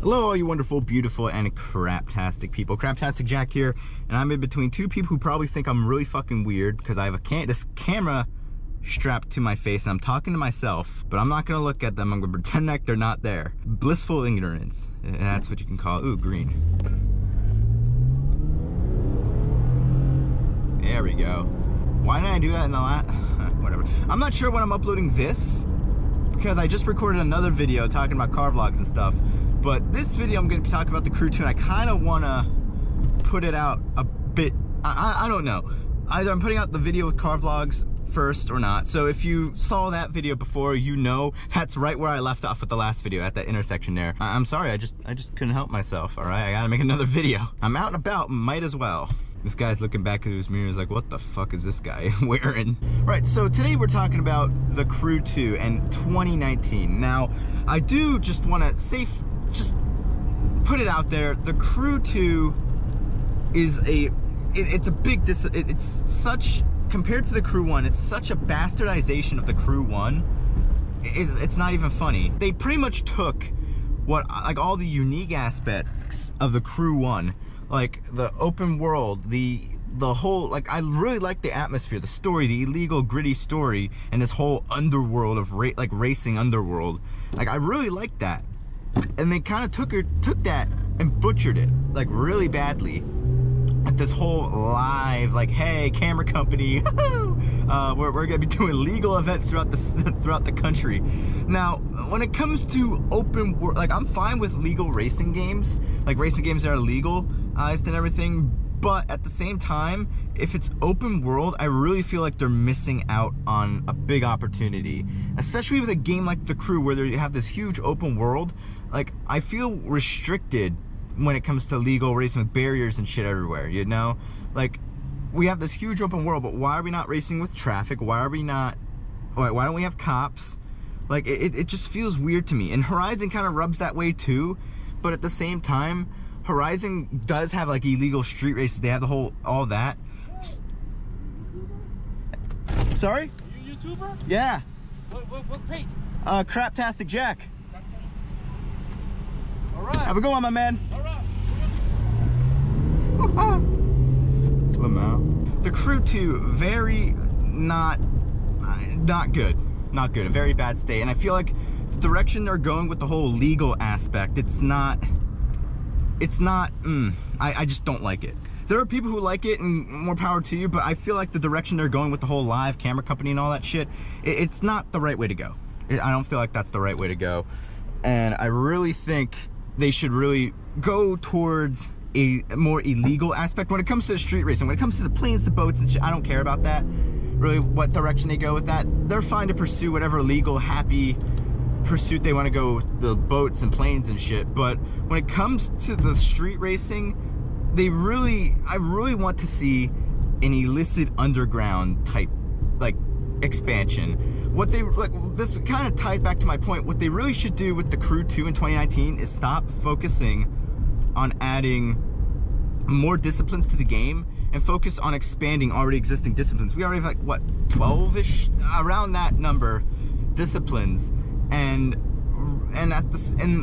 Hello all you wonderful, beautiful, and craptastic people. CraptasticJack here, and I'm in between two people who probably think I'm really fucking weird because I have this camera strapped to my face and I'm talking to myself, but I'm not gonna look at them. I'm gonna pretend like they're not there. Blissful ignorance. That's what you can call it. Ooh, green. There we go. Why didn't I do that in the last? Whatever. I'm not sure when I'm uploading this because I just recorded another video talking about car vlogs and stuff. But this video I'm going to be talking about the Crew 2, and I kind of want to put it out a bit, I don't know. Either I'm putting out the video with car vlogs first or not. So if you saw that video before, you know that's right where I left off with the last video, at that intersection there. I'm sorry, I just couldn't help myself, all right? I got to make another video. I'm out and about, might as well. This guy's looking back at his mirror, he's like, what the fuck is this guy wearing? Right, so today we're talking about the Crew 2 and 2019. Now, I do just want to just put it out there, the Crew 2 is it's a big it's such, compared to the Crew 1, it's such a bastardization of the Crew 1. It's not even funny. They pretty much took what, like, all the unique aspects of the Crew 1, like the open world, the whole, like, I really like the atmosphere, the story, the illegal gritty story, and this whole underworld of racing underworld. Like, I really like that. And they kind of took that and butchered it, like, really badly. At this whole live, like, hey, camera company, we're gonna be doing legal events throughout the country. Now, when it comes to open world, like, I'm fine with legal racing games, like racing games that are legalized and everything. But at the same time, if it's open world, I really feel like they're missing out on a big opportunity. Especially with a game like The Crew, where you have this huge open world. Like, I feel restricted when it comes to legal racing with barriers and shit everywhere, you know? Like, we have this huge open world, but why are we not racing with traffic? Why don't we have cops? Like, it just feels weird to me. And Horizon kind of rubs that way too, but at the same time, Horizon does have, like, illegal street races. They have all that. Sorry? Are you a YouTuber? Yeah. What page? CraptasticJack. All right. Have a good one, my man. All right. Lamau. The Crew 2, very not good. Not good. A very bad state. And I feel like the direction they're going with the whole legal aspect, I just don't like it. There are people who like it, and more power to you, but I feel like the direction they're going with the whole live camera company and all that shit, it's not the right way to go. I don't feel like that's the right way to go. And I really think they should really go towards a more illegal aspect when it comes to the street racing. When it comes to the planes, the boats, and shit, I don't care about that. Really, what direction they go with that, they're fine to pursue whatever legal, happy pursuit they want to go with the boats and planes and shit. But when it comes to the street racing, I really want to see an illicit underground type, like, expansion. What they, like, this kind of ties back to my point. What they really should do with the Crew 2 in 2019 is stop focusing on adding more disciplines to the game and focus on expanding already existing disciplines. We already have, like, what, 12-ish, around that number, disciplines. And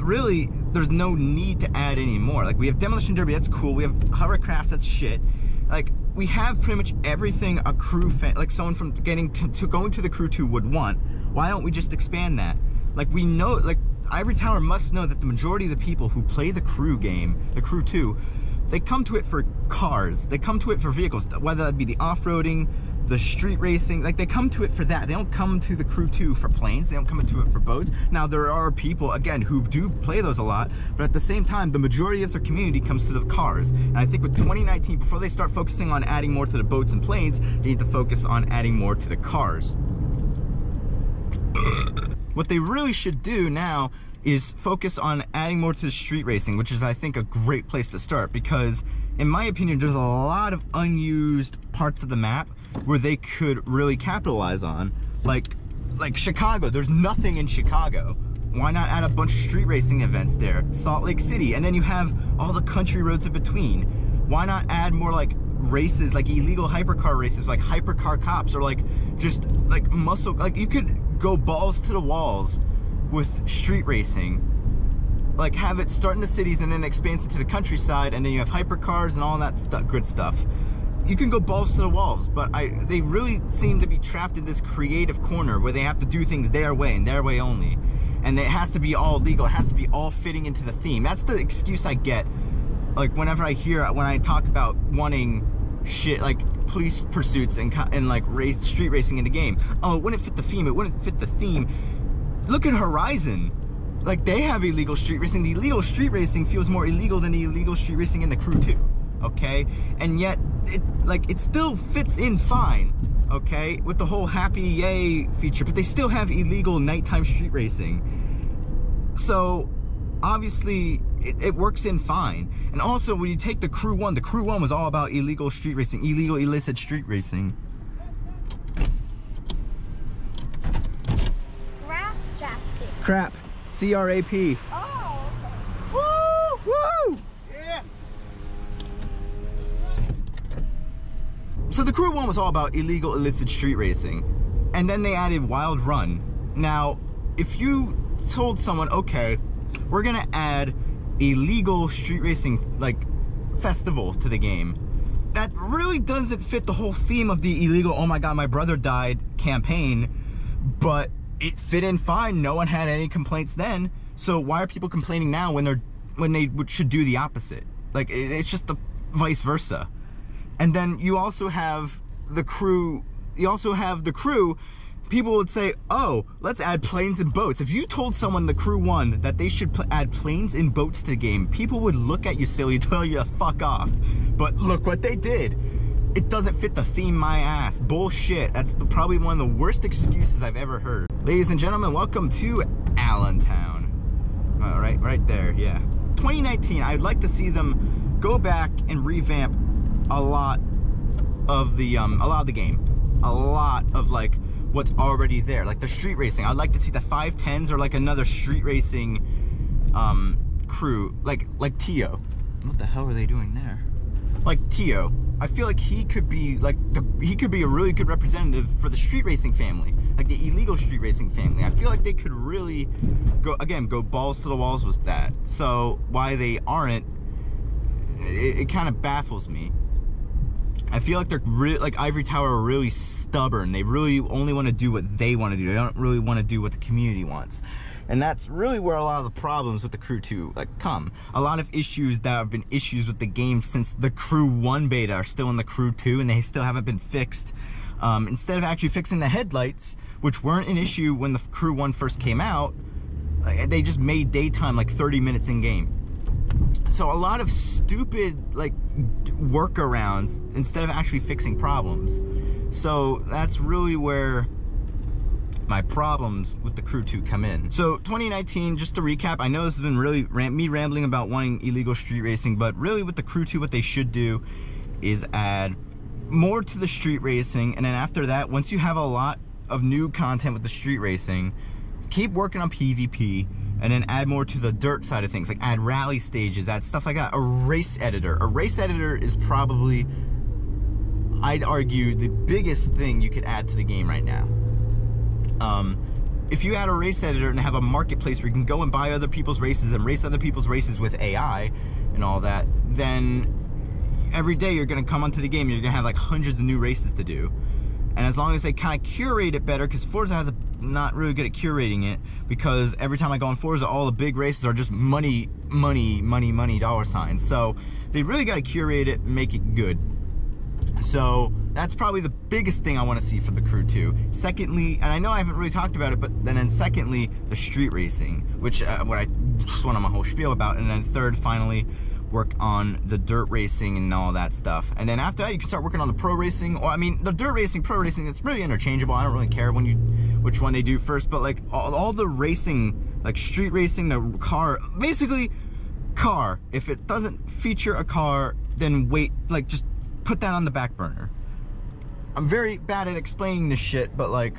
really, there's no need to add any more. Like, we have Demolition Derby, that's cool. We have hovercrafts, that's shit. Like, we have pretty much everything a crew fan, like someone from going to the Crew 2 would want. Why don't we just expand that? Like, we know, like, Ivory Tower must know that the majority of the people who play the Crew game, the Crew 2, they come to it for cars. They come to it for vehicles, whether that be the off-roading, the street racing. Like, they come to it for that. They don't come to the Crew 2 for planes. They don't come to it for boats. Now, there are people, again, who do play those a lot, but at the same time, the majority of their community comes to the cars. And I think with 2019, before they start focusing on adding more to the boats and planes, they need to focus on adding more to the cars. What they really should do now is focus on adding more to the street racing, which is, I think, a great place to start, because in my opinion, there's a lot of unused parts of the map where they could really capitalize on. Like Chicago, there's nothing in Chicago. Why not add a bunch of street racing events there? Salt Lake City, and then you have all the country roads in between. Why not add more, like, races, like illegal hypercar races, like hypercar cops, or like just like muscle, like you could go balls to the walls with street racing like have it start in the cities and then expands into the countryside, and then you have hypercars and all that good stuff. You can go balls to the walls, but they really seem to be trapped in this creative corner where they have to do things their way and their way only. And it has to be all legal, it has to be all fitting into the theme. That's the excuse I get, like whenever when I talk about wanting shit like police pursuits and like street racing in the game. Oh, it wouldn't fit the theme, it wouldn't fit the theme. Look at Horizon. Like, they have illegal street racing. The illegal street racing feels more illegal than the illegal street racing in the Crew 2, okay? And yet, it still fits in fine, okay? With the whole happy yay feature, but they still have illegal nighttime street racing. So, obviously, it works in fine. And also, when you take the Crew 1 was all about illegal street racing, illegal illicit street racing. Crap. C-R-A-P. Oh, okay. Woo! Woo! Yeah. So the Crew 1 was all about illegal illicit street racing. And then they added Wild Run. Now, if you told someone, okay, we're gonna add a legal street racing, like, festival to the game, that really doesn't fit the whole theme of the illegal, oh my god, my brother died campaign, but it fit in fine. No one had any complaints then. So why are people complaining now when they should do the opposite? Like, it's just the vice versa. And then you also have the Crew. People would say, oh, let's add planes and boats. If you told someone, the Crew 1, that they should add planes and boats to the game, people would look at you silly, tell you to fuck off. But look what they did. It doesn't fit the theme, my ass. Bullshit. That's probably one of the worst excuses I've ever heard. Ladies and gentlemen, welcome to Allentown. Right there, yeah. 2019, I'd like to see them go back and revamp a lot of the game. A lot of, like, what's already there. Like the street racing. I'd like to see the 510s or like another street racing crew. Like Tio. What the hell are they doing there? Like Tio. I feel like he could be a really good representative for the street racing family, like the illegal street racing family. I feel like they could really go balls to the walls with that. So why they aren't, it kind of baffles me. I feel like they're like Ivory Tower are really stubborn. They really only want to do what they want to do. They don't really want to do what the community wants. And that's really where a lot of the problems with the Crew 2 come. A lot of issues that have been issues with the game since the Crew 1 beta are still in the Crew 2, and they still haven't been fixed. Instead of actually fixing the headlights, which weren't an issue when the Crew 1 first came out, they just made daytime like 30 minutes in game. So a lot of stupid like workarounds instead of actually fixing problems. So that's really where my problems with the Crew 2 come in. So 2019, just to recap, I know this has been really me rambling about wanting illegal street racing, but really with the Crew 2, what they should do is add more to the street racing, and then after that, once you have a lot of new content with the street racing, keep working on PvP, and then add more to the dirt side of things, like add rally stages, add stuff like that. A race editor. A race editor is probably, I'd argue, the biggest thing you could add to the game right now. If you add a race editor and have a marketplace where you can go and buy other people's races and race other people's races with AI and all that, then every day you're gonna come onto the game and you're gonna have like hundreds of new races to do. And as long as they kind of curate it better, because Forza has not really good at curating it, because every time I go on Forza, all the big races are just money, dollar signs. So they really got to curate it and make it good. So that's probably the biggest thing I want to see for the Crew 2. Secondly, and I know I haven't really talked about it, but then secondly, the street racing, which what I just went on my whole spiel about. And then third, finally, work on the dirt racing and all that stuff. And then after that, you can start working on the pro racing. Or I mean, the dirt racing, pro racing, it's really interchangeable. I don't really care which one they do first, but like all the racing, like street racing, the car, basically car. If it doesn't feature a car, then wait, like just put that on the back burner. I'm very bad at explaining this shit, but like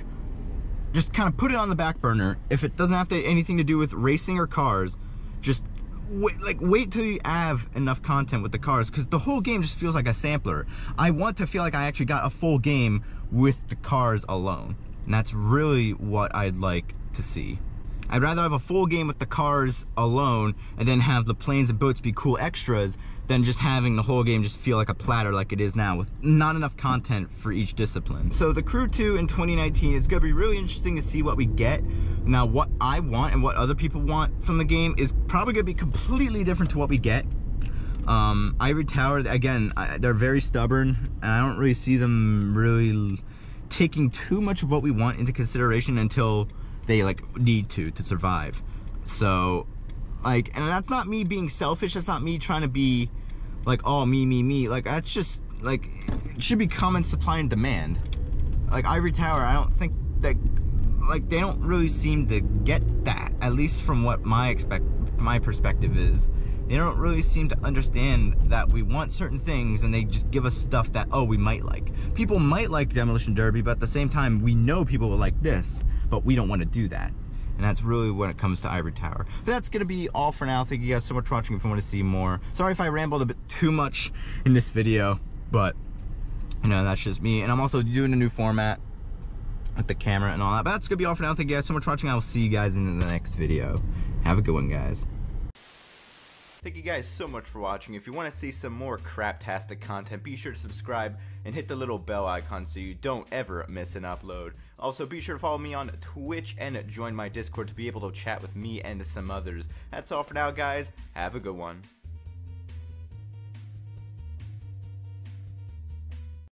just kind of put it on the back burner. If it doesn't have anything to do with racing or cars, just wait till you have enough content with the cars, because the whole game just feels like a sampler. I want to feel like I actually got a full game with the cars alone, and that's really what I'd like to see. I'd rather have a full game with the cars alone and then have the planes and boats be cool extras than just having the whole game just feel like a platter like it is now with not enough content for each discipline. So the Crew 2 in 2019 is going to be really interesting to see what we get. Now what I want and what other people want from the game is probably going to be completely different to what we get. Ivory Tower, again, they're very stubborn, and I don't really see them really taking too much of what we want into consideration until they like need to survive. So like, and that's not me being selfish, that's not me trying to be like, oh, me, like that's just like, it should be common supply and demand. Like Ivory Tower, I don't think that, like, they don't really seem to get that, at least from what my perspective is. They don't really seem to understand that we want certain things, and they just give us stuff that, oh, we might like. People might like Demolition Derby, but at the same time, we know people will like this, but we don't want to do that. And that's really when it comes to Ivory Tower. But that's going to be all for now. Thank you guys so much for watching. If you want to see more, sorry if I rambled a bit too much in this video, but you know, that's just me. And I'm also doing a new format with the camera and all that. But that's going to be all for now. Thank you guys so much for watching. I will see you guys in the next video. Have a good one, guys. Thank you guys so much for watching. If you want to see some more craptastic content, be sure to subscribe and hit the little bell icon so you don't ever miss an upload. Also, be sure to follow me on Twitch and join my Discord to be able to chat with me and some others. That's all for now, guys. Have a good one.